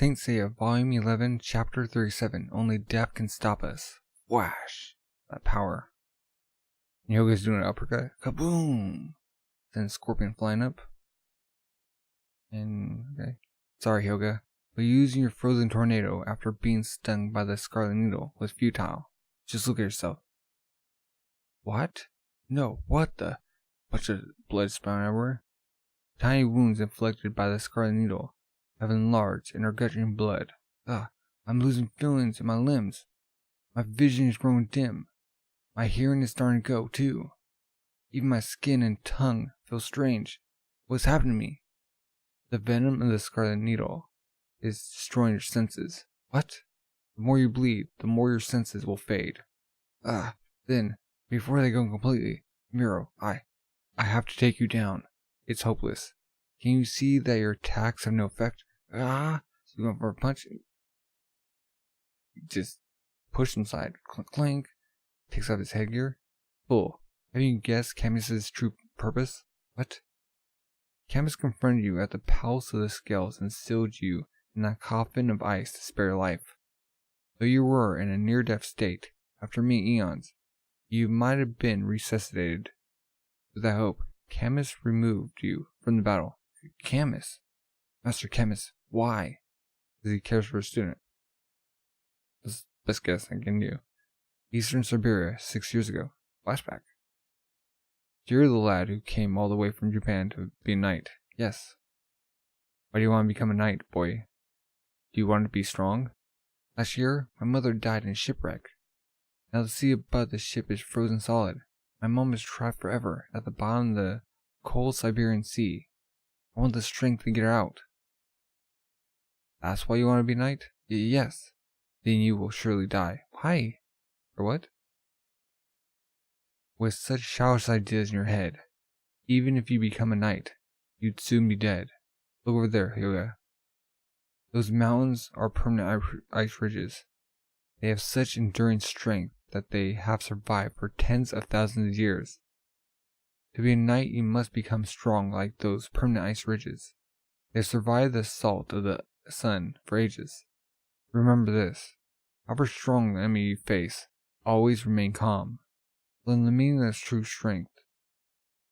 Saint Seiya, Volume 11, Chapter 37. Only death can stop us. Whash! That power. Hyoga's doing an uppercut. Kaboom! Then Scorpion flying up. And, okay. Sorry, Hyoga, but using your frozen tornado after being stung by the Scarlet Needle was futile. Just look at yourself. What? No, what the? Bunch of blood spouting everywhere. Tiny wounds inflicted by the Scarlet Needle have enlarged and are gushing blood. I'm losing feelings in my limbs. My vision is growing dim. My hearing is starting to go, too. Even my skin and tongue feel strange. What's happened to me? The venom of the Scarlet Needle is destroying your senses. What? The more you bleed, the more your senses will fade. Then, before they go completely, Miro, I have to take you down. It's hopeless. Can you see that your attacks have no effect? So you went for a punch? Just push him aside. Clink, clink. Takes off his headgear. Bull. Have you guessed Camus's true purpose? What? Camus confronted you at the Palace of the Scales and sealed you in that coffin of ice to spare your life. Though you were in a near-death state, after many eons, you might have been resuscitated. With that hope, Camus removed you from the battle. Camus? Master Camus, why? Because he cares for a student. This is the best guess I can do. Eastern Siberia, 6 years ago. Flashback. You're the lad who came all the way from Japan to be a knight. Yes. Why do you want to become a knight, boy? Do you want to be strong? Last year, my mother died in a shipwreck. Now the sea above the ship is frozen solid. My mom is trapped forever at the bottom of the cold Siberian Sea. I want the strength to get her out. That's why you want to be a knight? Yes. Then you will surely die. Why? Or what? With such childish ideas in your head, even if you become a knight, you'd soon be dead. Look over there, Hyoga. Those mountains are permanent ice ridges. They have such enduring strength that they have survived for tens of thousands of years. To be a knight, you must become strong like those permanent ice ridges. They have survived the assault of the sun for ages. Remember this. However strong the enemy you face, always remain calm. Learn the meaning of true strength.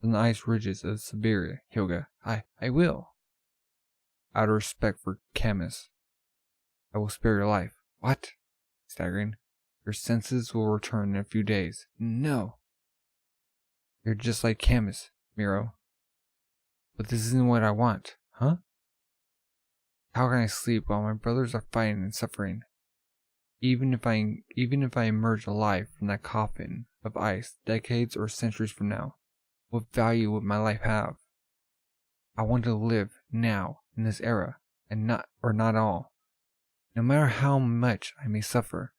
From the ice ridges of Siberia, Hyoga. I will. Out of respect for Camus, I will spare your life. What? Staggering. Your senses will return in a few days. No. You're just like Camus, Miro. But this isn't what I want, huh? How can I sleep while my brothers are fighting and suffering? Even if I emerge alive from that coffin of ice decades or centuries from now, what value would my life have? I want to live now in this era, and not all. No matter how much I may suffer,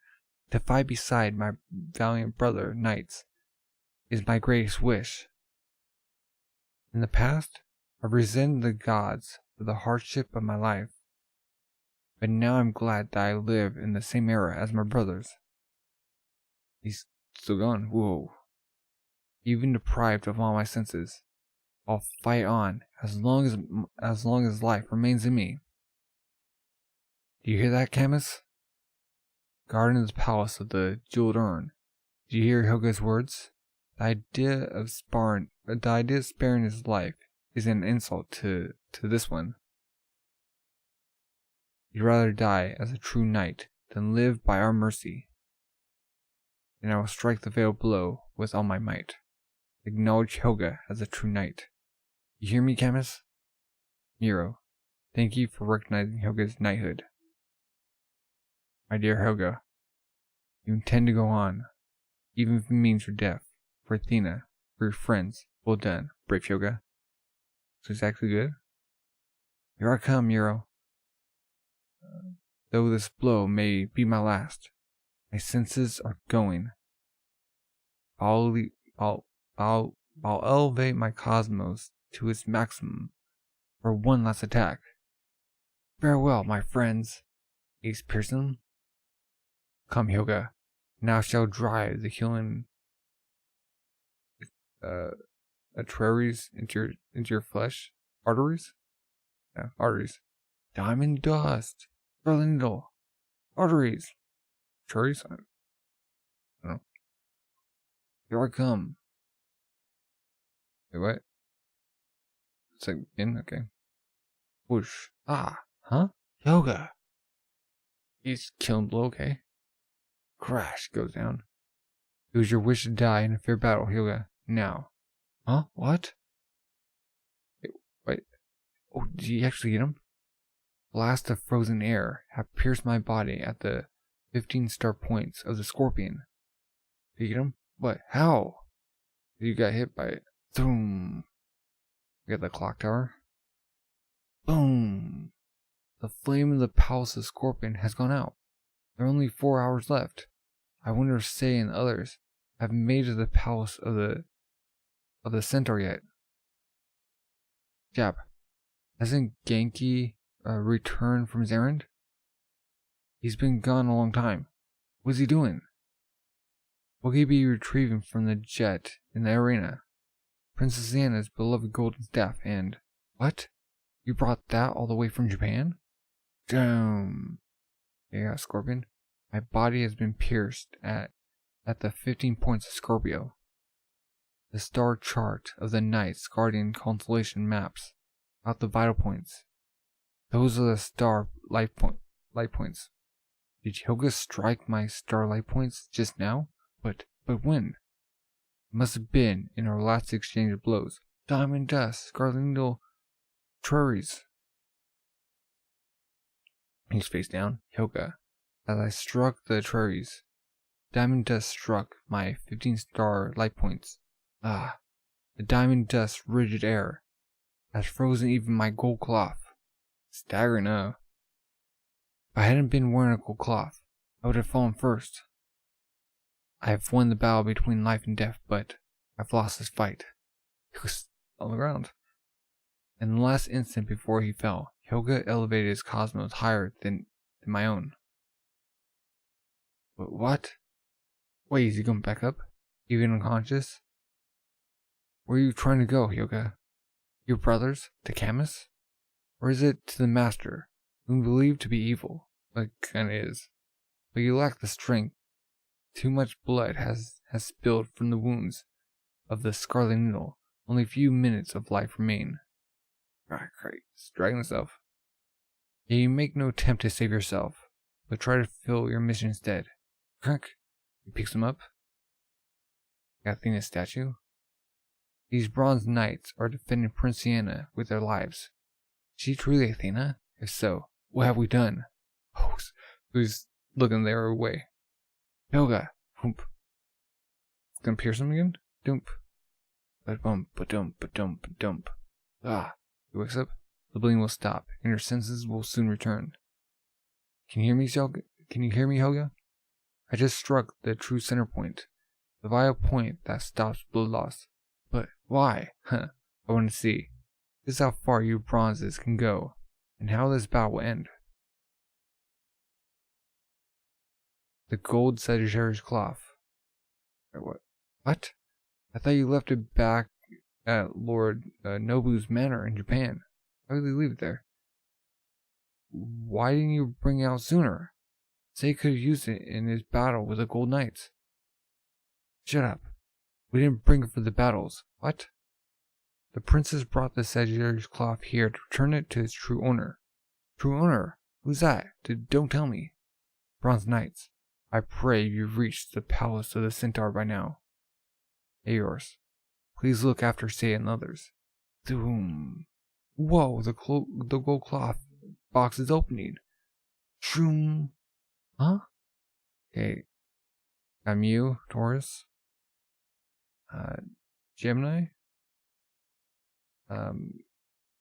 to fight beside my valiant brother knights is my greatest wish. In the past, I've resented the gods for the hardship of my life, but now I'm glad that I live in the same era as my brothers. He's still going. Whoa. Even deprived of all my senses, I'll fight on as long as life remains in me. Do you hear that, Camus? Guardian of the Palace of the Jeweled Urn. Do you hear Hyoga's words? The idea of sparing his life is an insult to this one. You'd rather die as a true knight than live by our mercy. And I will strike the fatal blow with all my might. Acknowledge Hyoga as a true knight. You hear me, Camus? Miro, thank you for recognizing Hyoga's knighthood. My dear Hyoga, you intend to go on, even if it means your death, for Athena, for your friends. Well done, brave Hyoga. So exactly good? Here I come, Miro. Though this blow may be my last, my senses are going. I'll elevate my cosmos to its maximum for one last attack. Farewell, my friends. Ace Pearson. Come, Hyoga. Now shall drive the healing arteries into your flesh. Arteries? Yeah, arteries. Diamond dust. Scarlet Needle. Arteries. Cherries? I don't know. Here I come. Wait, what? It's like in, okay. Whoosh. Ah, huh? Yoga. He's killing blow, okay. Crash goes down. It was your wish to die in a fair battle, Hyuga. Now. Huh? What? Wait. Oh, did you actually get him? Blast of frozen air have pierced my body at the 15 star points of the scorpion. Did you get him? What? How? You got hit by it. Boom. Get the clock tower. Boom. The flame of the palace of Scorpion has gone out. There are only 4 hours left. I wonder if Seiya and others have made it to the palace of the centaur yet. Jab. Hasn't Genki returned from his errand? He's been gone a long time. What's he doing? Will he be retrieving from the jet in the arena? Princess Anna's beloved golden staff and... What? You brought that all the way from Japan? Damn. Yeah, Scorpion. My body has been pierced at the 15 points of Scorpio. The star chart of the Night's Guardian constellation maps out the vital points. Those are the star light points. Did Hyuga strike my star light points just now? But when? It must have been in our last exchange of blows. Diamond dust, scarlet needle, cherries. He's face down. Hyuga. As I struck the cherries, diamond dust struck my 15 star light points. Ah, the diamond dust rigid air has frozen even my gold cloth. Staggering, If I hadn't been wearing a gold cloth, I would have fallen first. I have won the battle between life and death, but I've lost this fight. He was on the ground. In the last instant before he fell, Hyuga elevated his cosmos higher than my own. But what? Wait, is he going back up? Even unconscious? Where are you trying to go, Hyuga? Your brothers? To Camus? Or is it to the Master, whom you believe to be evil? Like, kinda is. But you lack the strength. Too much blood has spilled from the wounds of the Scarlet Needle. Only a few minutes of life remain. Ah, great. It's dragging himself. Yeah, you make no attempt to save yourself, but try to fulfill your mission instead. Crack. He picks him up. Athena's statue. These bronze knights are defending Princess Anna with their lives. Is she truly Athena? If so, what have we done? Oh, who's looking their way? Hyuga. Hump. It's gonna pierce him again? Dump. Ba-bump, ba-dump, ba-dump, ba-dump. Ah. He wakes up. The bleeding will stop, and your senses will soon return. Can you hear me, Hyuga? I just struck the true center point. The vital point that stops blood loss. But why? I want to see. This is how far you bronzes can go, and how this battle will end. The gold Sagittarius cloth. What? I thought you left it back at Lord Nobu's manor in Japan. Why did they leave it there? Why didn't you bring it out sooner? Say could have used it in his battle with the Gold Knights. Shut up. We didn't bring it for the battles. What? The princess brought the Sagittarius cloth here to return it to its true owner. True owner? Who's that? Don't tell me. Bronze Knights. I pray you've reached the palace of the centaur by now. Aeors. Please look after Seiya and others. Doom. Whoa, the gold cloth box is opening. Shroom. Huh? Okay. Mu, Taurus. Gemini.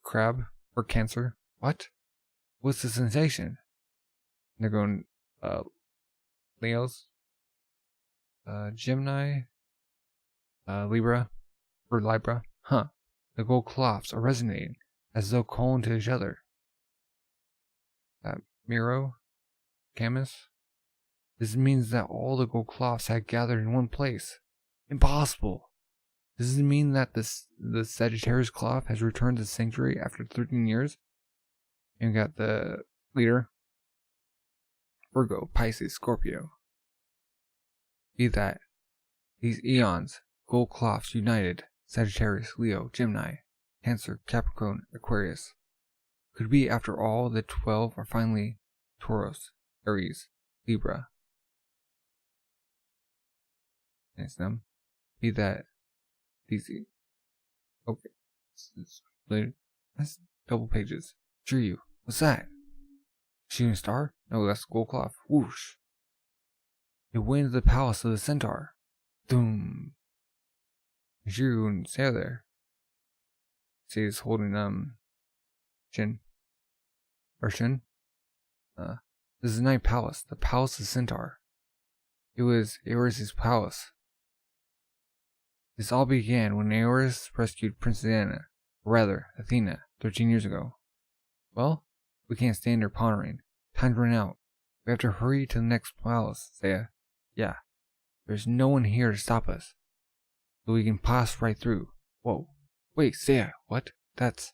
Crab or Cancer. What? What's the sensation? They're going, Leos. Gemini. Libra. Or Libra. Huh. The gold cloths are resonating, as though calling to each other. Miro. Camus. This means that all the gold cloths had gathered in one place. Impossible! Does it mean that the Sagittarius cloth has returned to the sanctuary after 13 years? And we got the leader. Virgo, Pisces, Scorpio. Be that these eons, gold cloths united, Sagittarius, Leo, Gemini, Cancer, Capricorn, Aquarius. Could be after all the 12 are finally Taurus, Aries, Libra. It's them. Be that these. Okay. That's double pages. Sure you. What's that? Shooting star? No, that's gold cloth. Whoosh. It went into the palace of the centaur. Doom. Shiryu and Seiya there. Seiya's holding Shin. Or Shin. This is the Night Palace, the Palace of the Centaur. It was Eris's palace. This all began when Eris rescued Princess Athena, or rather, Athena, 13 years ago. Well, we can't stand here pondering. Time's run out. We have to hurry to the next palace, Seiya. Yeah, there's no one here to stop us. So we can pass right through. Whoa. Wait, Seiya, what? That's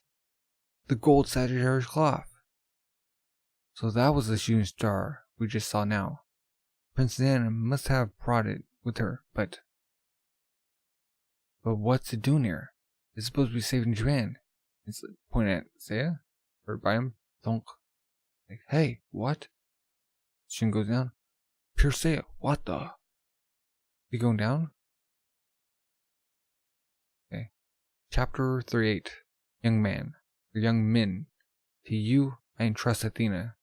the gold Sagittarius cloth. So that was the shooting star we just saw now. Princess Anna must have brought it with her, but what's it doing here? It's supposed to be saving Japan. It's pointing at Seiya, or by him. Donk. Like, hey, what? Shin goes down. Pure Seiya, what the? You going down? Okay. Chapter 38. Young man, or young men. To you, I entrust Athena.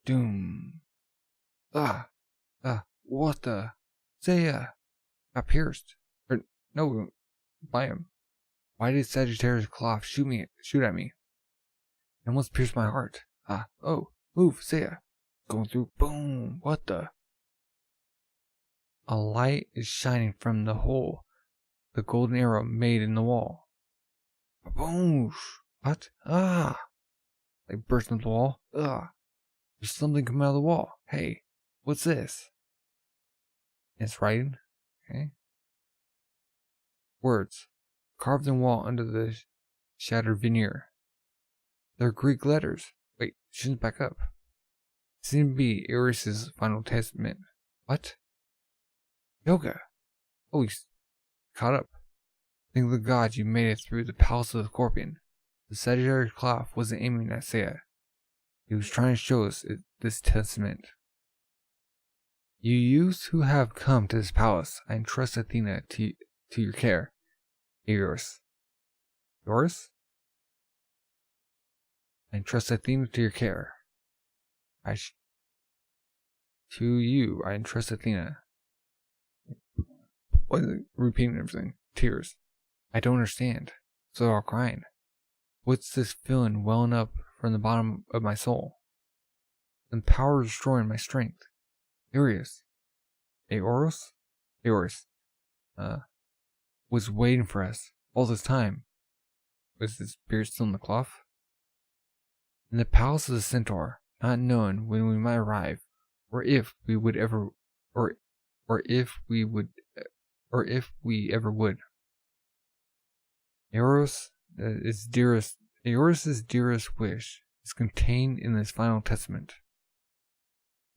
Doom. What the? Seiya got pierced. Or, no, by him. Why did Sagittarius cloth shoot at me? It almost pierced my heart. Move, Seiya. Going through, boom, what the? A light is shining from the hole the golden arrow made in the wall. Boom, what? Like burst into the wall. There's something coming out of the wall. Hey, what's this? It's writing. Okay. Words carved in the wall under the shattered veneer. They're Greek letters. Wait, shouldn't back up. Seem to be Eris's final testament. What? Yoga. Oh, he's caught up. Thank the gods you made it through the palace of the scorpion. The Sagittarius cloth wasn't aiming at Seiya. He was trying to show us this testament. You youths who have come to this palace, I entrust Athena to your care. Yours? I entrust Athena to your care. To you, I entrust Athena. What is it? Repeating everything. Tears. I don't understand. So they're all crying. What's this feeling welling up from the bottom of my soul? The power destroying my strength. Eris was waiting for us all this time. Was the spirit still in the cloth? In the palace of the centaur, not knowing when we might arrive, or if we ever would. Eris's dearest wish is contained in this final testament.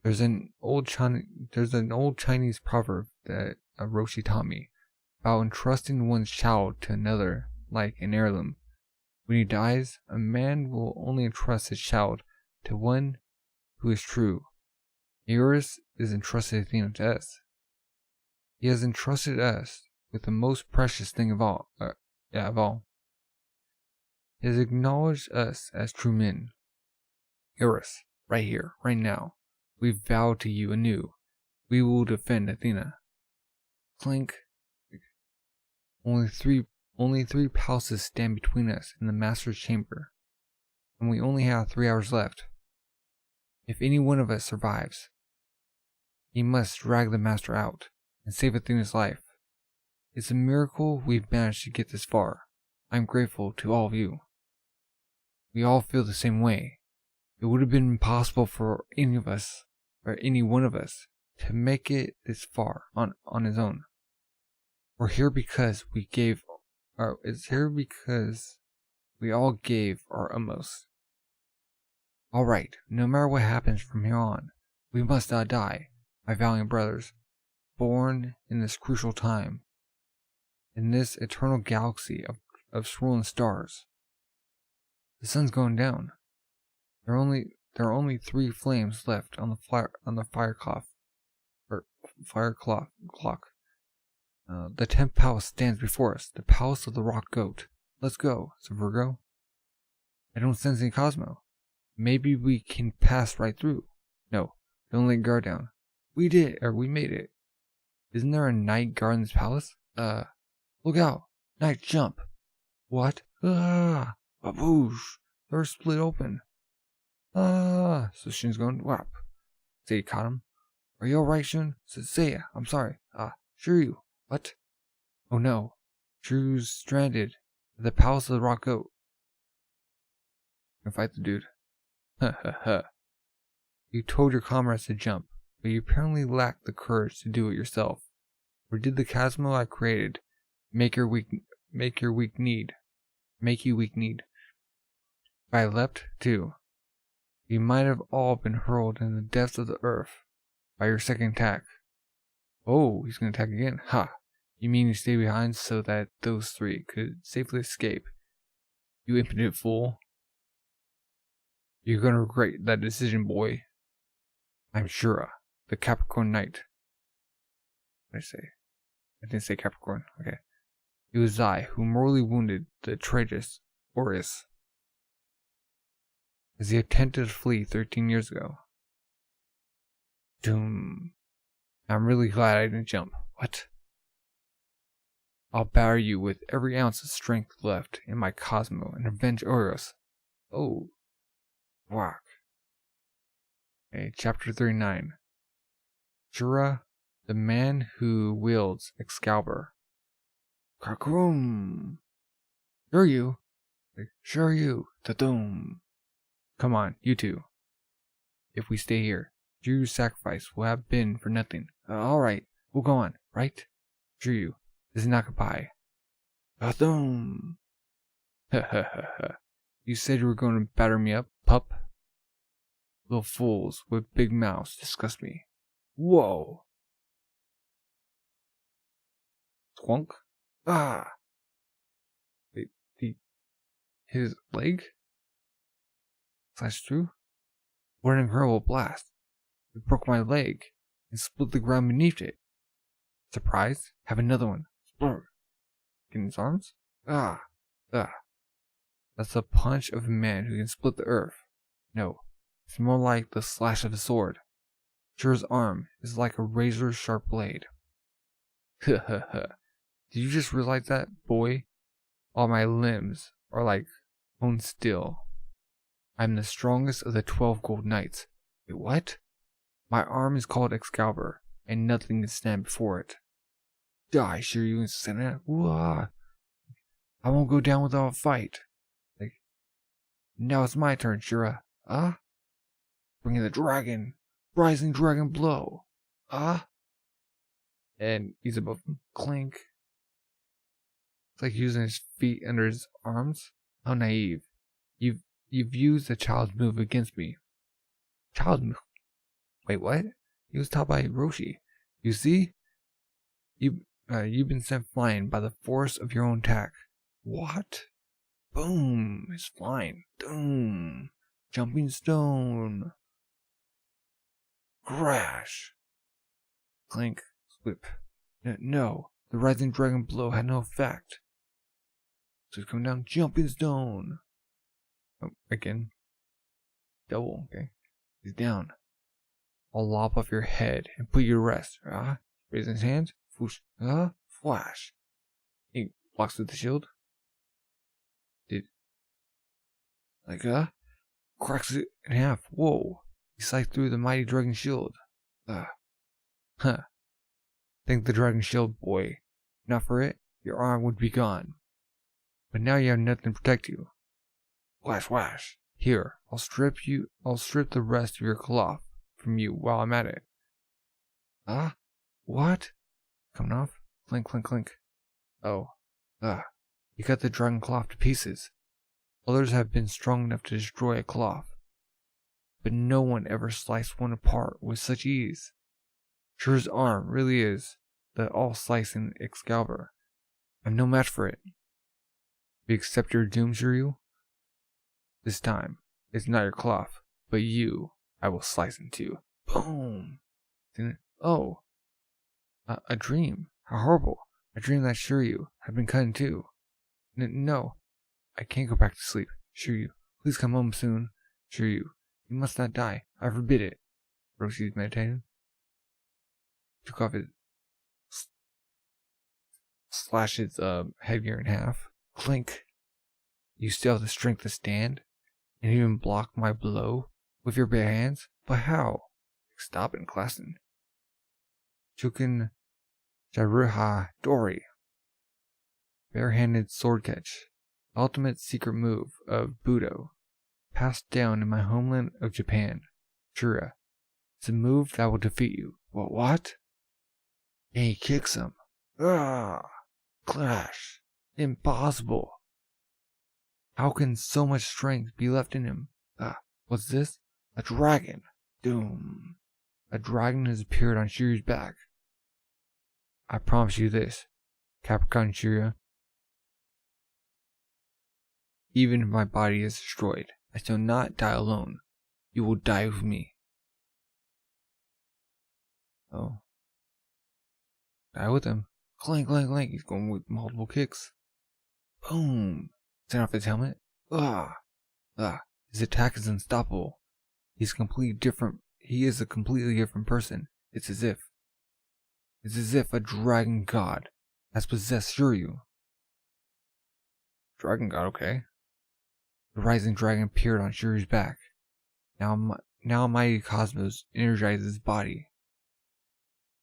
There's an old Chinese proverb that Roshi taught me about entrusting one's child to another like an heirloom. When he dies, a man will only entrust his child to one who is true. Eris is entrusted Athena to us. He has entrusted us with the most precious thing of all. He has acknowledged us as true men. Eris, right here, right now, we vow to you anew. We will defend Athena. Clink. Only three palaces stand between us and the master's chamber, and we only have 3 hours left. If any one of us survives, he must drag the master out and save Athena's life. It's a miracle we've managed to get this far. I'm grateful to all of you. We all feel the same way. It would have been impossible for any of us, or any one of us, to make it this far on his own. We're here because we all gave our utmost. Alright, no matter what happens from here on, We must not die, my valiant brothers, born in this crucial time, in this eternal galaxy of swirling stars. The sun's going down. There are only 3 flames left on the fire cloth. The 10th palace stands before us, the palace of the rock goat. Let's go, said Virgo. I don't sense any Cosmo. Maybe we can pass right through. No, don't let guard down. We made it. Isn't there a night guard in this palace? Look out! Night jump! What? Ah! Baboosh! They're split open. Ah! So Shun's going whap. Seiya caught him. Are you alright, Shun? Said Seiya. I'm sorry. Shiryu. What? Oh no. Shiryu's stranded at the palace of the rock goat. Gonna fight the dude. Ha ha ha. You told your comrades to jump, but you apparently lacked the courage to do it yourself. Or did the Cosmo I created make you weak need? If I leapt too, you might have all been hurled in the depths of the earth by your second attack. Oh, he's gonna attack again. Ha! You mean you stay behind so that those 3 could safely escape? You impudent fool. You're gonna regret that decision, boy. I'm Shura, the Capricorn Knight. What did I say? I didn't say Capricorn. Okay. It was I who mortally wounded the traitorous Horus as he attempted to flee 13 years ago. Doom. I'm really glad I didn't jump. What? I'll batter you with every ounce of strength left in my Cosmo and avenge Horus. Oh. Whack. Okay, chapter 39. Shura, the man who wields Excalibur. Kakroom! Sure you, ta-doom. Come on, you two. If we stay here, Jiryu's sacrifice will have been for nothing. Alright, we'll go on, right? Jiryu, this is not goodbye. Ta-doom! Ha ha ha ha. You said you were going to batter me up, pup? Little fools with big mouths disgust me. Whoa! Squonk? Ah! Wait, his leg? Slashed through? What an incredible blast! It broke my leg and split the ground beneath it. Surprised? Have another one. Splur! In his arms? Ah! That's the punch of a man who can split the earth. No, it's more like the slash of a sword. Shura's arm is like a razor-sharp blade. Ha ha ha. Did you just realize that, boy? All my limbs are like bone steel. I'm the strongest of the 12 gold knights. Wait, what? My arm is called Excalibur, and nothing can stand before it. Die, Shiryu and Senna. I won't go down without a fight. Now it's my turn, Shura. Bring in the dragon. Rising dragon blow. And he's above him. Clink. It's like using his feet under his arms. How naive. You've used a child's move against me. Child's move? Wait, what? He was taught by Roshi. You see? You've been sent flying by the force of your own attack. What? Boom! He's flying. Boom! Jumping stone. Crash. Clink. Whip. No, the rising dragon blow had no effect. So he's coming down. Jumping stone. Oh, again. Double. Okay. He's down. I'll lop off your head and put you to rest. Raising his hands. Whoosh. Flash. He blocks with the shield. Cracks it in half. Whoa. He sliced through the mighty dragon shield. Thank the dragon shield, boy. Not for it, your arm would be gone. But now you have nothing to protect you. Flash, flash. Here, I'll strip the rest of your cloth from you while I'm at it. What? Coming off? Clink, clink, clink. Oh. You cut the dragon cloth to pieces. Others have been strong enough to destroy a cloth. but no one ever sliced one apart with such ease. Shura's arm really is the all-slicing Excalibur. I'm no match for it. You accept your doom, Shiryu? This time, it's not your cloth, but you I will slice in two. Boom! Oh, a dream. How horrible. A dream that Shiryu had been cut in two. No, I can't go back to sleep. Shiryu, please come home soon. Shiryu, you must not die. I forbid it. Roshi's meditating. Took off his... Slash his headgear in half. Clink. You still have the strength to stand? And even block my blow? With your bare hands? But how? Stop and Klassen. Chukin Jaruha Dori. Barehanded sword catch. Ultimate secret move of Budo. Passed down in my homeland of Japan. Shura. It's a move that will defeat you. What? And he kicks him. Ah! Clash. Impossible. How can so much strength be left in him? What's this? A dragon. Doom. A dragon has appeared on Shiryu's back. I promise you this, Capricorn Shiryu. Even if my body is destroyed, I shall not die alone. You will die with me. Oh. Die with him. Clank, clank, clank. He's going with multiple kicks. Boom. Send off his helmet. His attack is unstoppable. He is a completely different person. It's as if a dragon god has possessed Shiryu. Dragon god, okay. The rising dragon appeared on Shiryu's back. Now mighty cosmos energizes his body.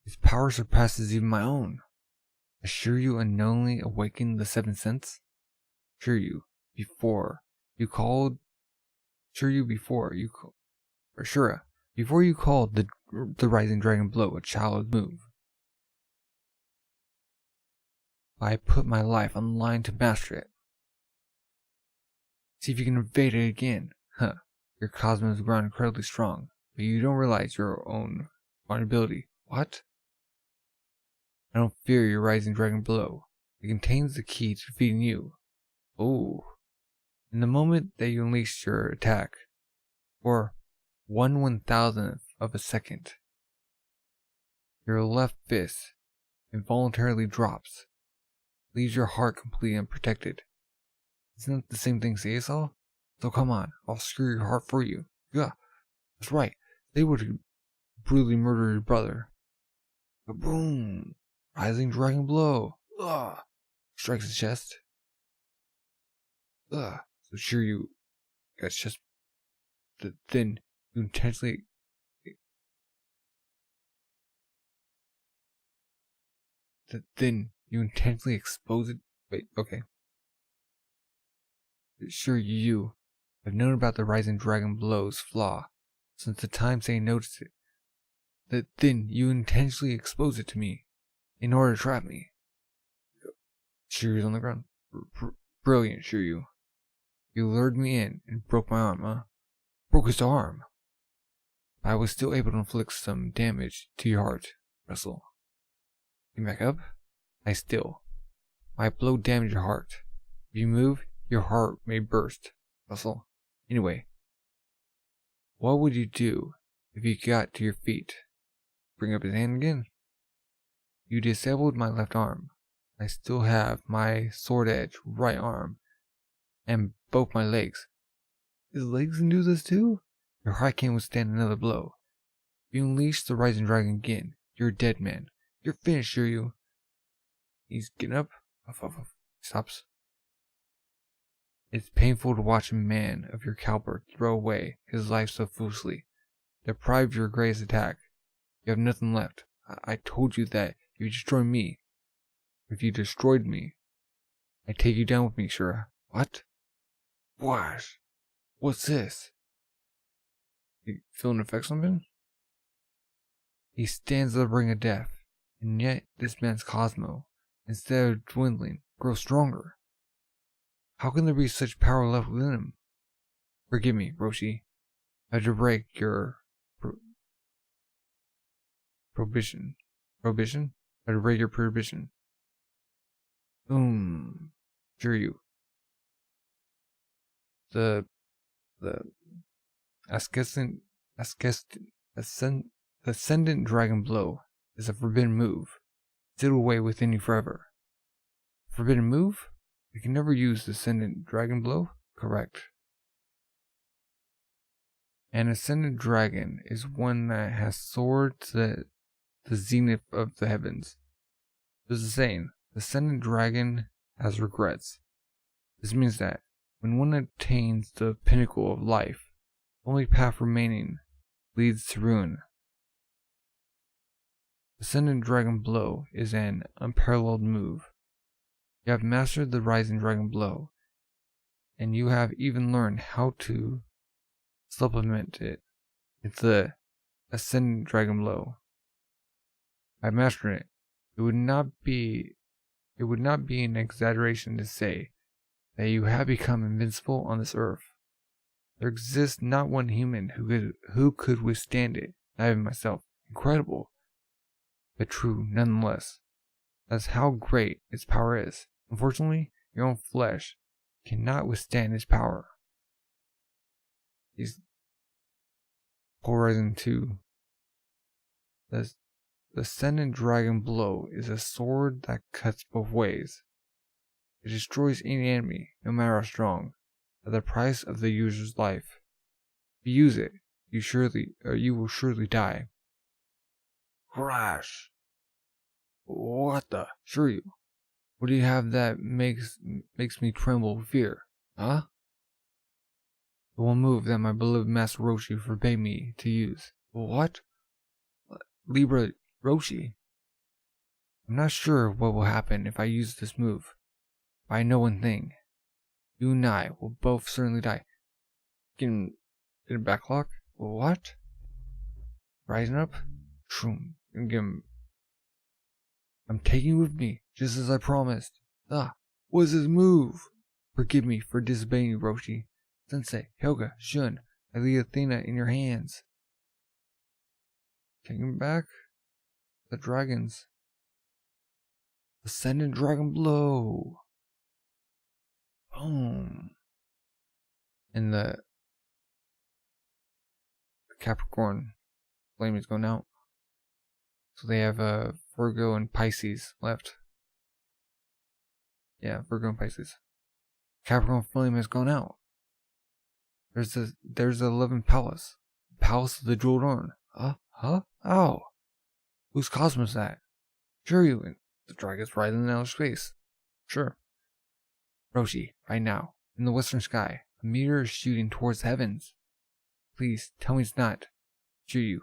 His power surpasses even my own. Has Shiryu unknowingly awakened the seventh sense? Shura, before you called the rising dragon blow a child's move. I put my life on the line to master it. See if you can evade it again. Your cosmos has grown incredibly strong, but you don't realize your own vulnerability. What? I don't fear your rising dragon blow. It contains the key to defeating you. Oh. In the moment that you unleash your attack, for 1/1000th of a second, your left fist involuntarily drops, leaves your heart completely unprotected. Isn't that the same thing Seiya saw? So come on, I'll screw your heart for you. Yeah, that's right. They would brutally murder your brother. Boom! Rising dragon blow. Strikes his chest. So Shiryu got chest. Then you intentionally. Then you intentionally expose it. Wait, okay. Shiryu, I've known about the rising dragon blow's flaw since the time Seiya noticed it. Then you intentionally expose it to me in order to trap me. Shiryu's on the ground. Brilliant, Shiryu. You lured me in and broke my arm, huh? Broke his arm. I was still able to inflict some damage to your heart, Russell. You back up? My blow damaged your heart. If you move, your heart may burst, Russell. Anyway, what would you do if you got to your feet? Bring up his hand again? You disabled my left arm. I still have my sword edge right arm and both my legs. His legs can do this too? Your heart can't withstand another blow. If you unleash the rising dragon again, you're a dead man. You're finished, Shiryu. He's getting up. Stops. It's painful to watch a man of your caliber throw away his life so foolishly. Deprived of your greatest attack. You have nothing left. I told you that if you destroyed me, I'd take you down with me, Shura. What? Wash. What's this? You feeling effects on him? He stands at the brink of death, and yet this man's Cosmo, instead of dwindling, grows stronger. How can there be such power left within him? Forgive me, Roshi. I had to break your prohibition. Prohibition? I had to break your prohibition. Boom. Shiryu. The ascendant dragon blow is a forbidden move. Still away within you forever. Forbidden move? You can never use the ascendant dragon blow? Correct. An ascendant dragon is one that has soared to the zenith of the heavens. There's a saying, the ascendant dragon has regrets. This means that when one attains the pinnacle of life, the only path remaining leads to ruin. Ascendant Dragon Blow is an unparalleled move. You have mastered the Rising Dragon Blow, and you have even learned how to supplement it. It's the Ascendant Dragon Blow. By mastering it, it would not be an exaggeration to say that you have become invincible on this earth. There exists not one human who could withstand it, not even myself. Incredible, but true nonetheless. That's how great its power is. Unfortunately, your own flesh cannot withstand its power. These Horizon 2. The Ascendant Dragon Blow is a sword that cuts both ways. It destroys any enemy, no matter how strong, at the price of the user's life. If you use it, you will surely die. Crash! What the? Shiryu, what do you have that makes me tremble with fear? Huh? The one move that my beloved Master Roshi forbade me to use. What? Libra Roshi? I'm not sure what will happen if I use this move, but I know one thing. You and I will both certainly die. Get a backlock? What? Rising up? Shroom. I'm taking you with me, just as I promised. What's this move? Forgive me for disobeying you, Roshi. Sensei, Hyuga, Shun, I leave Athena in your hands. Taking back the dragons. Ascendant Dragon Blow. Boom. And the Capricorn flame is going out. So they have Virgo and Pisces left. Yeah, Virgo and Pisces. Capricorn flame has gone out. There's the 11th palace. Palace of the Jeweled Urn. Huh? Ow. Whose cosmos is that? Shiryu and the dragon's riding in outer space. Sure. Roshi, right now, in the western sky, a meteor is shooting towards the heavens. Please, tell me it's not. Shiryu.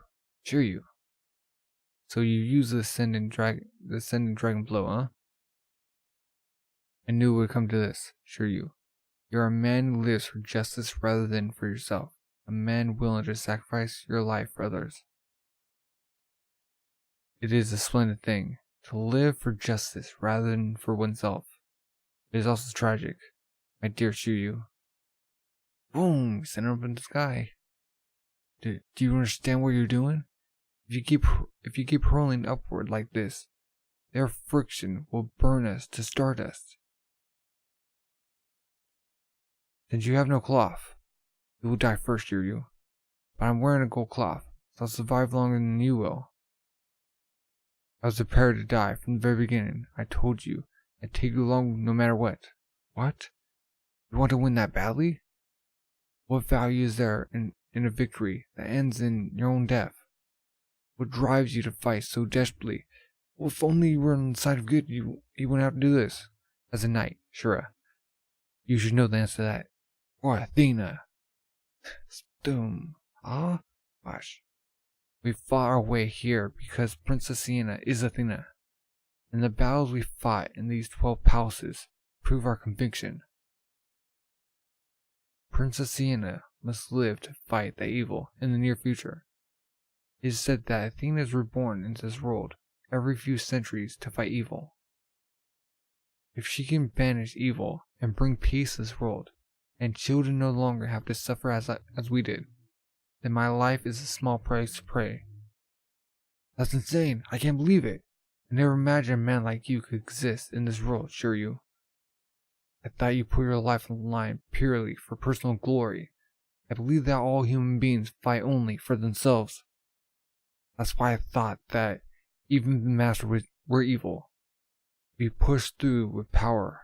So you use the Ascendant Dragon Blow, huh? I knew it would come to this, Shiryu. You're a man who lives for justice rather than for yourself. A man willing to sacrifice your life for others. It is a splendid thing, to live for justice rather than for oneself. It is also tragic, my dear Shiryu. Boom! We sent it up in the sky. Do you understand what you're doing? If you keep hurling upward like this, their friction will burn us to stardust. Since you have no cloth, you will die first, Shiryu. But I'm wearing a gold cloth, so I'll survive longer than you will. I was prepared to die from the very beginning. I told you I'd take you along no matter what. What? You want to win that badly? What value is there in a victory that ends in your own death? What drives you to fight so desperately? Well, if only you were on the side of good, you wouldn't have to do this. As a knight, Shura, you should know the answer to that. Or Athena. Doom. Gosh. We fought our way here because Princess Sienna is Athena. And the battles we fought in these 12 palaces prove our conviction. Princess Sienna must live to fight the evil in the near future. It is said that Athena is reborn into this world every few centuries to fight evil. If she can banish evil and bring peace to this world, and children no longer have to suffer as we did, then my life is a small price to pay. That's insane. I can't believe it. I never imagined a man like you could exist in this world, Shuryu. I thought you put your life on the line purely for personal glory. I believe that all human beings fight only for themselves. That's why I thought that even the Master were evil. If you push through with power,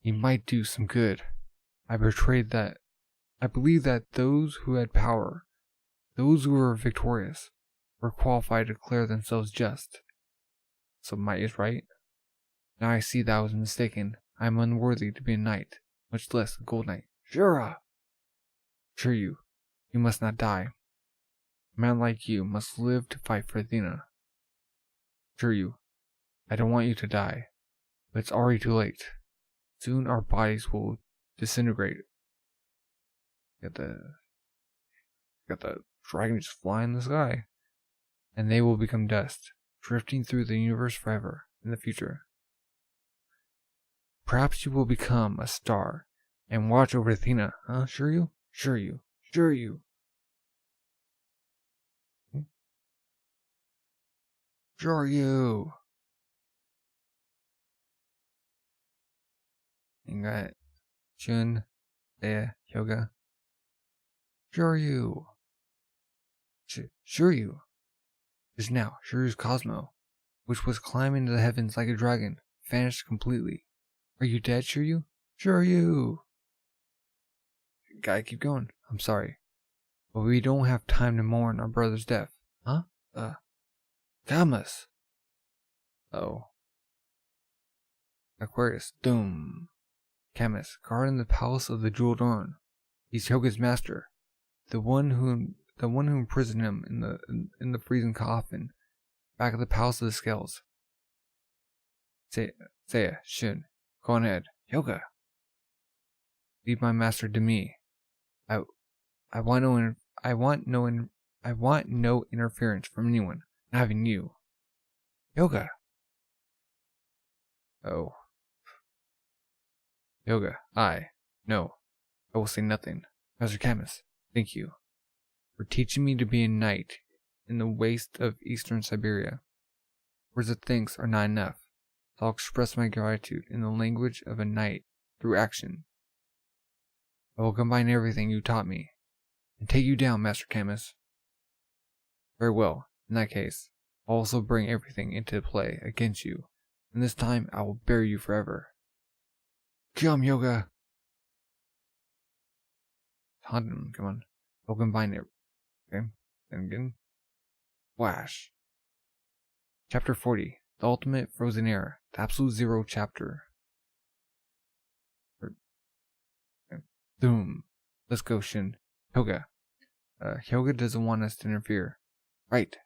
he might do some good. I believe that those who had power, those who were victorious, were qualified to declare themselves just. So might is right. Now I see that I was mistaken. I am unworthy to be a knight, much less a gold knight. Shura! Shuryu, you must not die. A man like you must live to fight for Athena. Shuryu, I don't want you to die, but it's already too late. Soon our bodies will disintegrate. Got the dragon just flying in the sky. And they will become dust, drifting through the universe forever in the future. Perhaps you will become a star and watch over Athena, huh, Shuryu? Shuryu. Shuryu. Shuryu. You got Shun, Seiya, Hyuga. Shuryu. Shuryu. Just now, Shuryu's Cosmo, which was climbing to the heavens like a dragon, vanished completely. Are you dead, Shuryu? Shuryu! Gotta keep going. I'm sorry. But we don't have time to mourn our brother's death. Huh? Camus! Oh. Aquarius. Doom. Camus, guarding the palace of the Jeweled Urn. He's Hyuga's master. The one who imprisoned him in the freezing coffin, back at the Palace of the Scales. Seiya, Shun, go on ahead. Hyuga, leave my master to me. I want no interference from anyone, not even you. Hyuga. Oh. Hyuga, I will say nothing. Master Camus, thank you for teaching me to be a knight in the waste of eastern Siberia. Words of thanks are not enough, so I'll express my gratitude in the language of a knight through action. I will combine everything you taught me and take you down, Master Camus. Very well, in that case, I'll also bring everything into play against you, and this time I will bury you forever. Come, Hyuga! Taunt him, come on. I'll combine it. Okay, then again. Flash. Chapter 40. The Ultimate Frozen Air. The Absolute Zero chapter. Boom. Let's go, Shin. Hyuga. Hyuga doesn't want us to interfere. Right.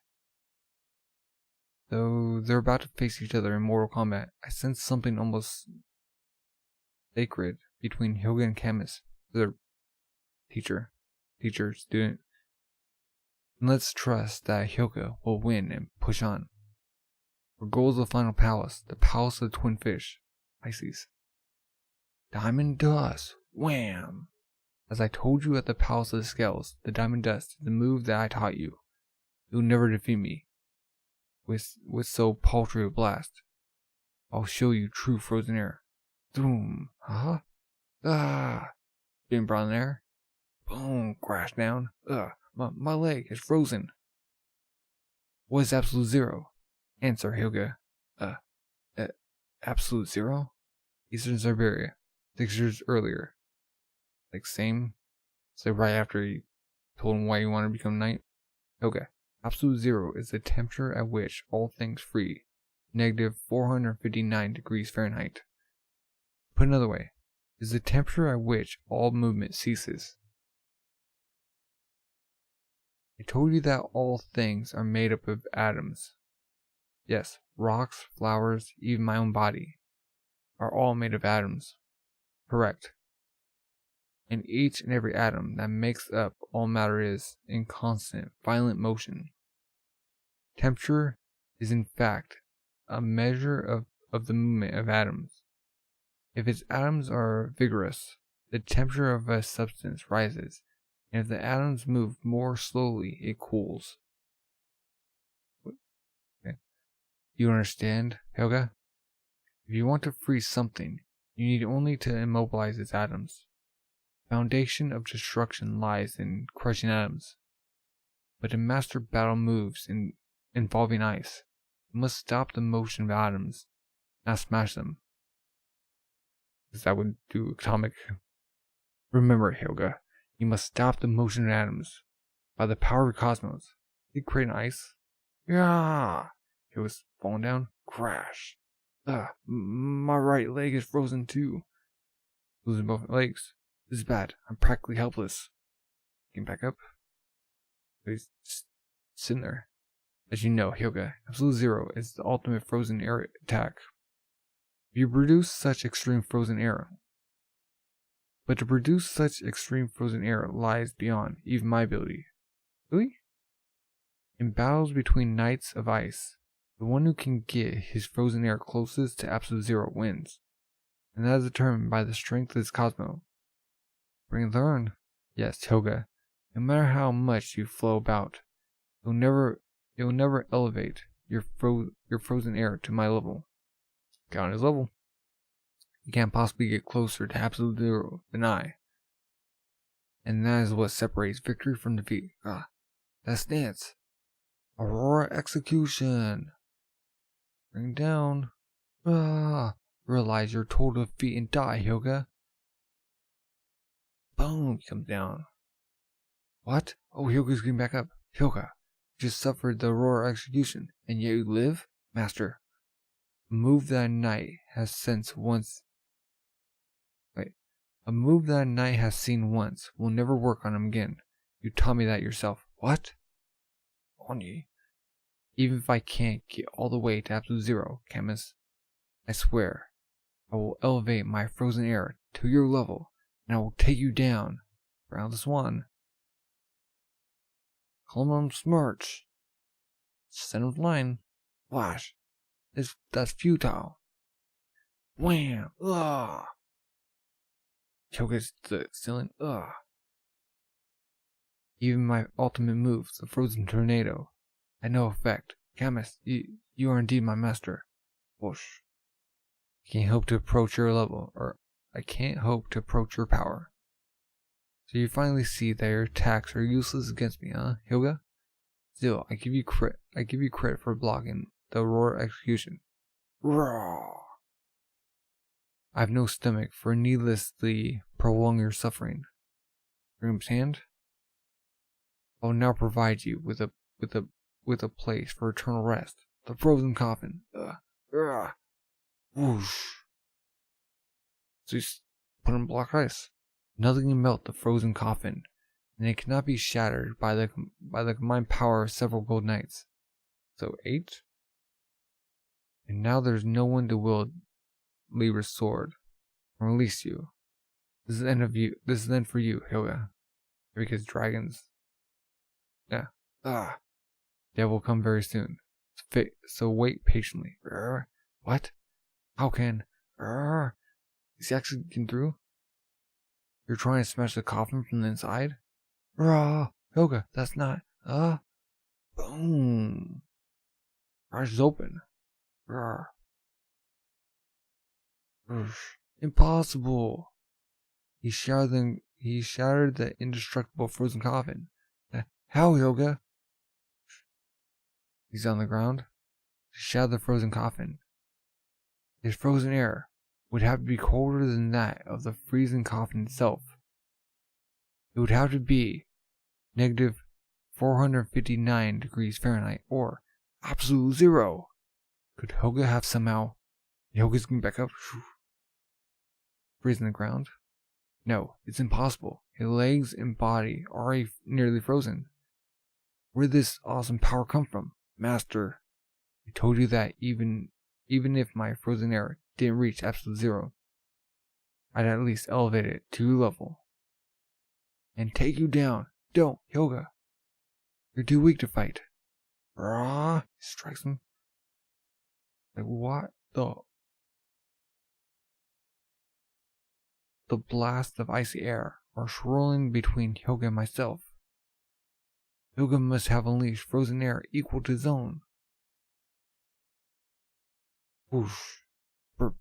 Though they're about to face each other in Mortal Kombat, I sense something almost sacred between Hyuga and Camus. Their teacher, student. And let's trust that Hyuga will win and push on. Our goal is the final palace, the Palace of the Twin Fish, Pisces. Diamond Dust, wham! As I told you at the Palace of the Scales, the Diamond Dust is the move that I taught you. You'll never defeat me with so paltry a blast. I'll show you true frozen air. Boom! Being brought in air. Boom! Crash down. My leg is frozen. What is Absolute Zero? Answer, Hyuga. Absolute Zero? Eastern Siberia. 6 years earlier. Like same. So right after you told him why you want to become knight. Hyuga. Absolute Zero is the temperature at which all things free. Negative 459 degrees Fahrenheit. Put another way, is the temperature at which all movement ceases. I told you that all things are made up of atoms. Yes, rocks, flowers, even my own body are all made of atoms. Correct. And each and every atom that makes up all matter is in constant, violent motion. Temperature is in fact a measure of the movement of atoms. If its atoms are vigorous, the temperature of a substance rises. and if the atoms move more slowly, it cools. Okay. You understand, Helga? If you want to freeze something, you need only to immobilize its atoms. The foundation of destruction lies in crushing atoms. But a master battle moves involving ice. You must stop the motion of atoms, not smash them. Because that would do atomic. Remember, Helga, you must stop the motion of atoms. By the power of cosmos. You create an ice. Yeah! It was falling down. Crash. My right leg is frozen too. Losing both legs. This is bad. I'm practically helpless. Getting back up. He's just sitting there. As you know, Hyuga, Absolute Zero is the ultimate frozen air attack. You produce such extreme frozen air. But to produce such extreme frozen air lies beyond even my ability. Really? In battles between Knights of Ice, the one who can get his frozen air closest to Absolute Zero wins. And that is determined by the strength of his Cosmo. Bring learn. Yes, Hyuga. No matter how much you flow about, you'll never elevate your frozen air to my level. Get on his level. You can't possibly get closer to Absolute Zero than I. And that is what separates victory from defeat. That's dance. Aurora Execution. Bring down. Realize your total defeat and die, Hyuga. Boom, he comes down. What? Oh, Hyuga's getting back up. Hyuga, you just suffered the Aurora Execution, and yet you live? Master, a move that a knight has seen once will never work on him again. You taught me that yourself. What? Oni. Even if I can't get all the way to Absolute Zero, Camus, I swear, I will elevate my frozen air to your level, and I will take you down. Round this one. Column Smirch. Center of line. Flash. That's futile. Wham! Choke the ceiling. Even my ultimate moves, the Frozen Tornado, had no effect. Camus, you are indeed my master. Whoosh. I can't hope to approach your level, or I can't hope to approach your power. So you finally see that your attacks are useless against me, huh, Hyuga? Still, I give you credit for blocking the Aurora Execution. Raw. I have no stomach for needlessly prolong your suffering. Bring his hand. I will now provide you with a place for eternal rest. The frozen coffin. Whoosh. So you put in block ice. Nothing can melt the frozen coffin, and it cannot be shattered by the combined power of several gold knights. So 8. And now there's no one to wield Libra's sword and release you. This is the end of you. This is the end for you, Hyuga. Because dragons. Yeah. They will come very soon. So wait patiently. What? How can? Is he actually getting through? You're trying to smash the coffin from the inside? Hyuga, that's not. Boom. Eyes is open. Impossible. He shattered the indestructible frozen coffin. How, Hyuga? He's on the ground. He shattered the frozen coffin. His frozen air would have to be colder than that of the freezing coffin itself. It would have to be negative 459 degrees Fahrenheit, or absolute zero. Could Hyuga have somehow... Hyuga's getting back up. Freezing the ground? No, it's impossible. His legs and body are already nearly frozen. Where did this awesome power come from? Master, I told you that even if my frozen air didn't reach absolute zero, I'd at least elevate it to your level. And take you down. Don't, Hyuga. You're too weak to fight. He strikes him. Like what the blast of icy air are swirling between Hyuga and myself. Hyuga must have unleashed frozen air equal to his own. Whoosh.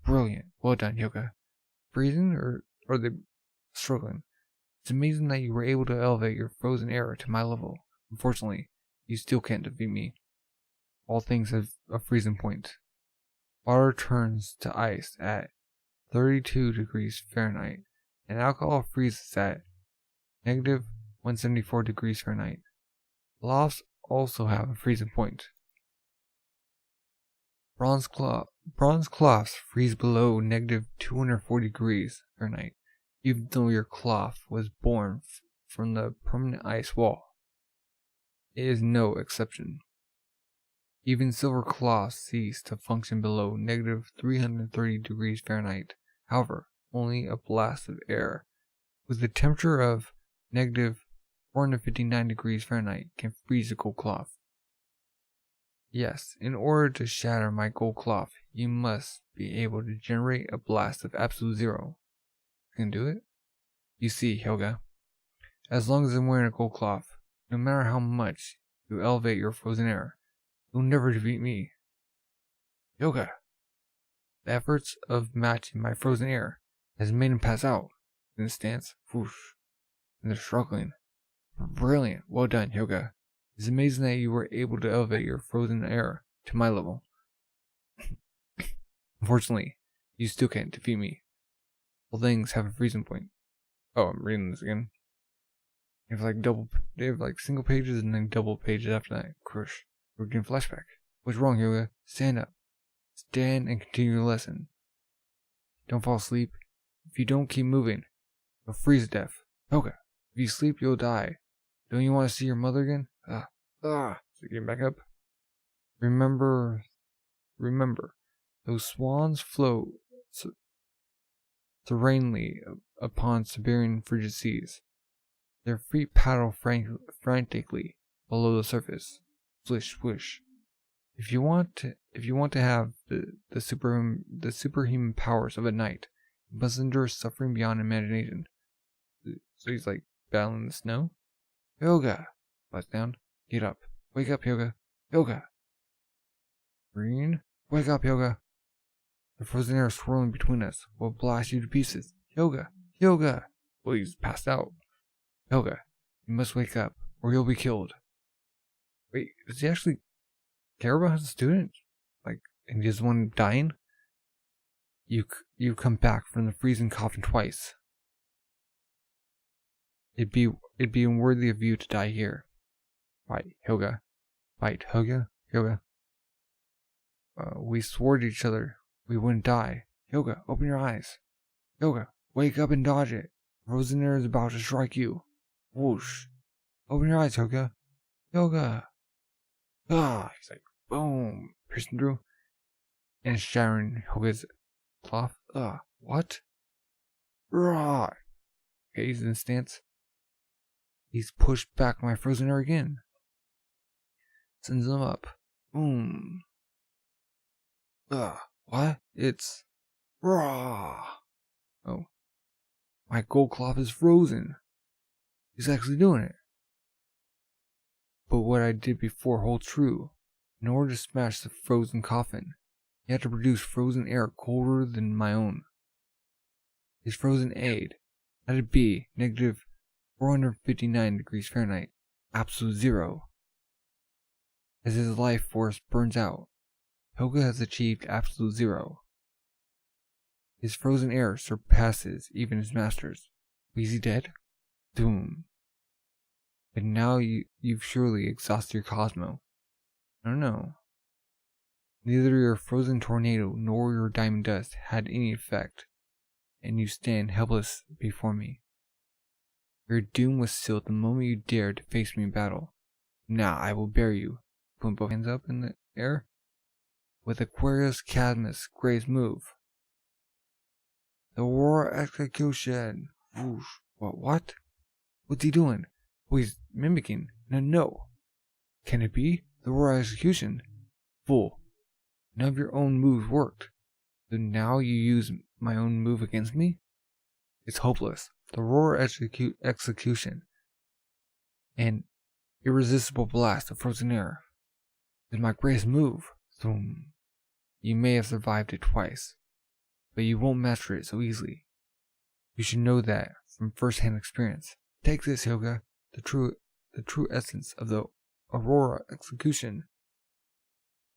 Brilliant. Well done, Hyuga. Freezing or are they struggling? It's amazing that you were able to elevate your frozen air to my level. Unfortunately, you still can't defeat me. All things have a freezing point. Water turns to ice at 32 degrees Fahrenheit, and alcohol freezes at negative 174 degrees Fahrenheit. Lofts also have a freezing point. Bronze cloths freeze below negative 240 degrees Fahrenheit, even though your cloth was born from the permanent ice wall. It is no exception. Even silver cloths cease to function below negative 330 degrees Fahrenheit. However, only a blast of air with a temperature of negative 459 degrees Fahrenheit can freeze a gold cloth. Yes, in order to shatter my gold cloth, you must be able to generate a blast of absolute zero. You can do it? You see, Hyuga, as long as I'm wearing a gold cloth, no matter how much you elevate your frozen air, you'll never defeat me. Hyuga, the efforts of matching my frozen air has made him pass out in the stance. Whoosh. And they're struggling. Brilliant. Well done, Hyuga. It's amazing that you were able to elevate your frozen air to my level. Unfortunately, you still can't defeat me. All things have a freezing point. Oh, I'm reading this again. They have like single pages and then double pages after that. Crush. We're getting flashback. What's wrong, Hyuga? Stand up. Stand and continue the lesson. Don't fall asleep. If you don't keep moving, you'll freeze to death. Hyuga, if you sleep, you'll die. Don't you want to see your mother again? So get back up. Remember, those swans float serenely upon Siberian frigid seas. Their feet paddle frantically below the surface. Swish, swish. If you want to have the superhuman powers of a knight, you must endure suffering beyond imagination. So he's like battling the snow. Hyuga, bust down. Get up. Wake up, Hyuga. Hyuga. Green. Wake up, Hyuga. The frozen air swirling between us will blast you to pieces. Hyuga. Hyuga. Well, he's passed out. Hyuga, you must wake up, or you'll be killed. Wait, does he actually care about his student? Like, and he doesn't want him dying? You come back from the freezing coffin twice. It'd be unworthy of you to die here. Fight, Hyuga. Fight, Hyuga. Hyuga. We swore to each other we wouldn't die. Hyuga, open your eyes. Hyuga, wake up and dodge it. Frozen air is about to strike you. Whoosh. Open your eyes, Hyuga. Hyuga. He's like, boom. Piercing through. And shattering Hyuga's cloth. What? Rah. Okay, he's in stance. He's pushed back my frozen air again. Sends him up. Boom. What? It's raw. Oh. My gold cloth is frozen. He's actually doing it. But what I did before holds true. In order to smash the frozen coffin, you have to produce frozen air colder than my own. His frozen aid had to be negative 459 degrees Fahrenheit, absolute zero. As his life force burns out, Hyuga has achieved absolute zero. His frozen air surpasses even his master's. Is he dead? Doom. But now you've surely exhausted your Cosmo. I don't know. Neither your frozen tornado nor your diamond dust had any effect, and you stand helpless before me. Your doom was sealed the moment you dared to face me in battle. Now I will bury you. Put both hands up in the air. With Aquarius Cadmus Gray's move. The War Execution. Whoosh. What? What's he doing? Oh, he's mimicking. No. Can it be? The War Execution? Fool. None of your own moves worked. So now you use my own move against me? It's hopeless. the roar execution, an irresistible blast of frozen air. Is my greatest move. Thum. You may have survived it twice, but you won't master it so easily. You should know that from first-hand experience. Take this, Hyuga, the true essence of the Aurora execution.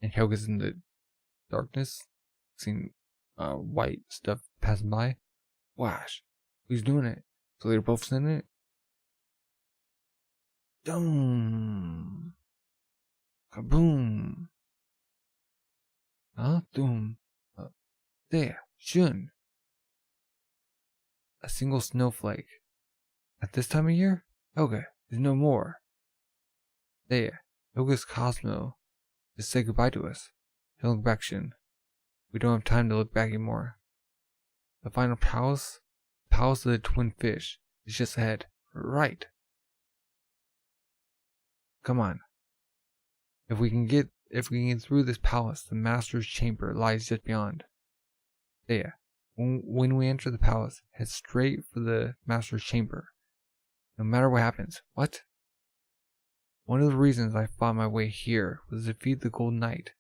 And Hyuga's in the darkness, seeing white stuff passing by. Wash, who's doing it? So they're both in it. Doom, kaboom. Doom. There, shun. A single snowflake. At this time of year, Hyuga is no more. There, Hyuga's Cosmo just say goodbye to us. Don't look back, Shun. We don't have time to look back anymore. The final palace, the palace of the twin fish, is just ahead. Right. Come on. If we can get through this palace, the master's chamber lies just beyond. There. When we enter the palace, head straight for the master's chamber. No matter what happens. What? One of the reasons I fought my way here was to defeat the Gold Knight,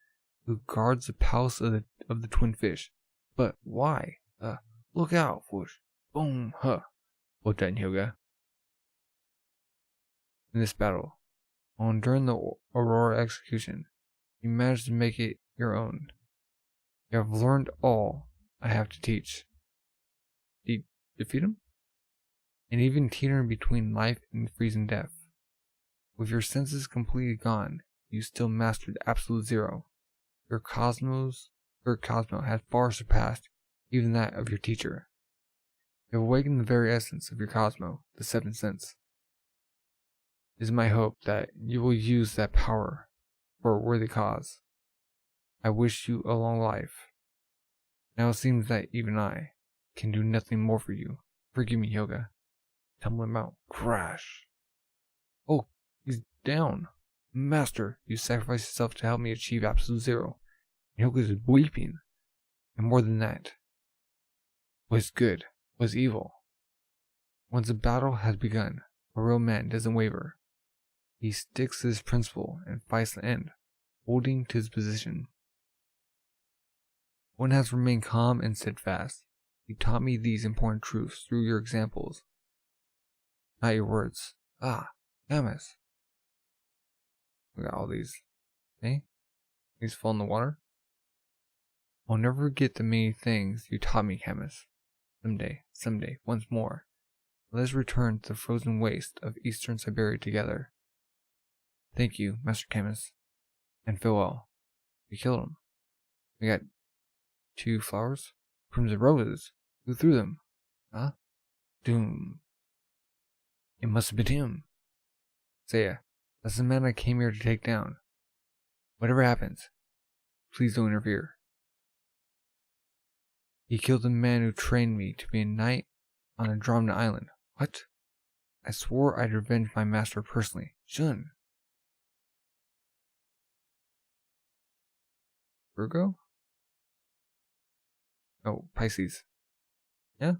who guards the palace of the twin fish. But why? Look out, Fush. Boom, huh. Well done, Hyuga. In this battle, during the Aurora execution, you managed to make it your own. You have learned all I have to teach. Defeat him? And even teetering between life and freezing death. With your senses completely gone, you still mastered absolute zero. Your Cosmo had far surpassed even that of your teacher. You have awakened the very essence of your Cosmo, the seventh sense. It is my hope that you will use that power for a worthy cause. I wish you a long life. Now it seems that even I can do nothing more for you. Forgive me, Hyuga. Tumble him out. Crash. Oh, he's down. Master, you sacrificed yourself to help me achieve absolute zero. Hyuga is weeping. And more than that. What is good? What is evil? Once a battle has begun, a real man doesn't waver. He sticks to his principle and fights to the end, holding to his position. One has remained calm and steadfast. You taught me these important truths through your examples, not your words. Camus. We got all these. Okay? These fall in the water. I'll never forget the many things you taught me, Camus. Someday, once more. Let us return to the frozen waste of eastern Siberia together. Thank you, Master Camus. And farewell. We killed him. We got 2 flowers. Crimson roses. Who threw them? Doom. It must have been him. Seiya, that's the man I came here to take down. Whatever happens, please don't interfere. He killed the man who trained me to be a knight on Andromeda Island. What? I swore I'd revenge my master personally. Shun. Virgo? Oh, Pisces. Yeah?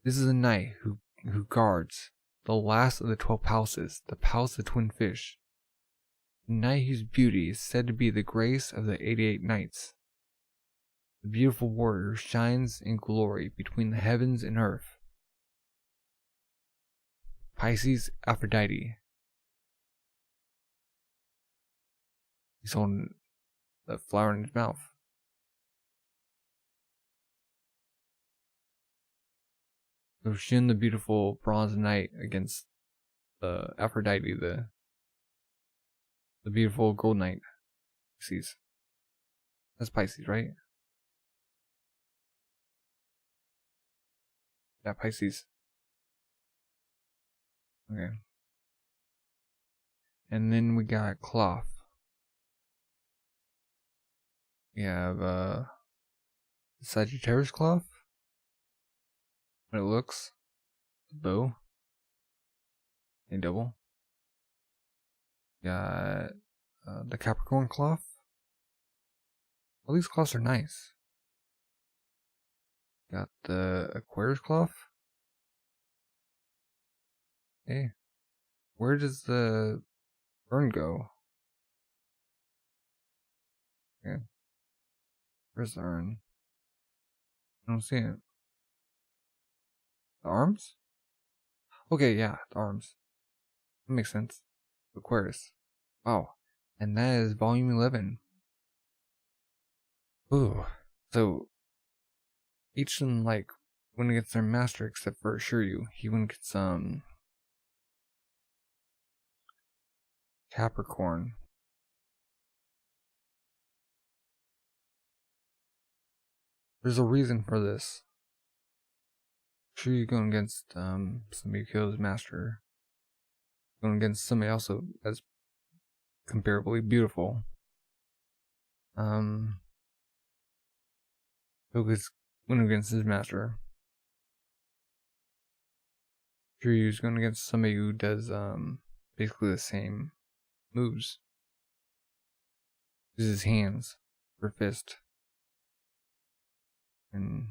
This is a knight who guards the last of the 12 palaces, the palace of the twin fish. The knight whose beauty is said to be the grace of the 88 knights. The beautiful warrior shines in glory between the heavens and earth. Pisces Aphrodite. He's holding a flower in his mouth. So Shin, the beautiful bronze knight, against Aphrodite, the beautiful gold knight. Pisces. That's Pisces, right? Yeah, Pisces. Okay. And then we got cloth. We have Sagittarius cloth. What it looks. The bow. A double. Got the Capricorn cloth. All these cloths are nice. Got the Aquarius cloth. Hey, where does the urn go? Okay, where's the urn? I don't see it. The arms? Okay, yeah, the arms. That makes sense. Aquarius. Wow. And that is volume 11. Ooh. So, each of them, like, when it gets their master, except for Shuryu, he when gets, Capricorn. There's a reason for this. Shuryu going against, somebody who kills master. Going against somebody else that's comparably beautiful. Goku's going against his master. Shuryu's going against somebody who does basically the same moves. Uses his hands for fist. And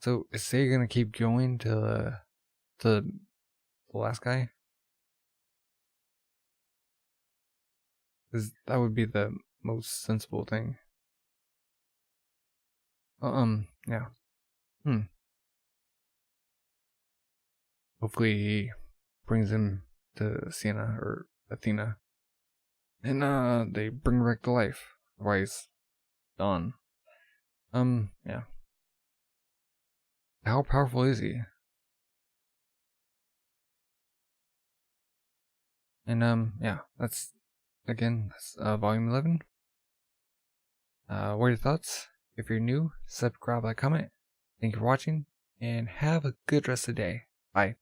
so is Seiya gonna keep going to the last guy? Because that would be the most sensible thing. Yeah. Hopefully he brings him to Sienna or Athena. And they bring her back to life. Otherwise, done. Yeah. How powerful is he? And yeah, that's volume 11. What are your thoughts? If you're new, subscribe, like, comment. Thank you for watching, and have a good rest of the day. Bye.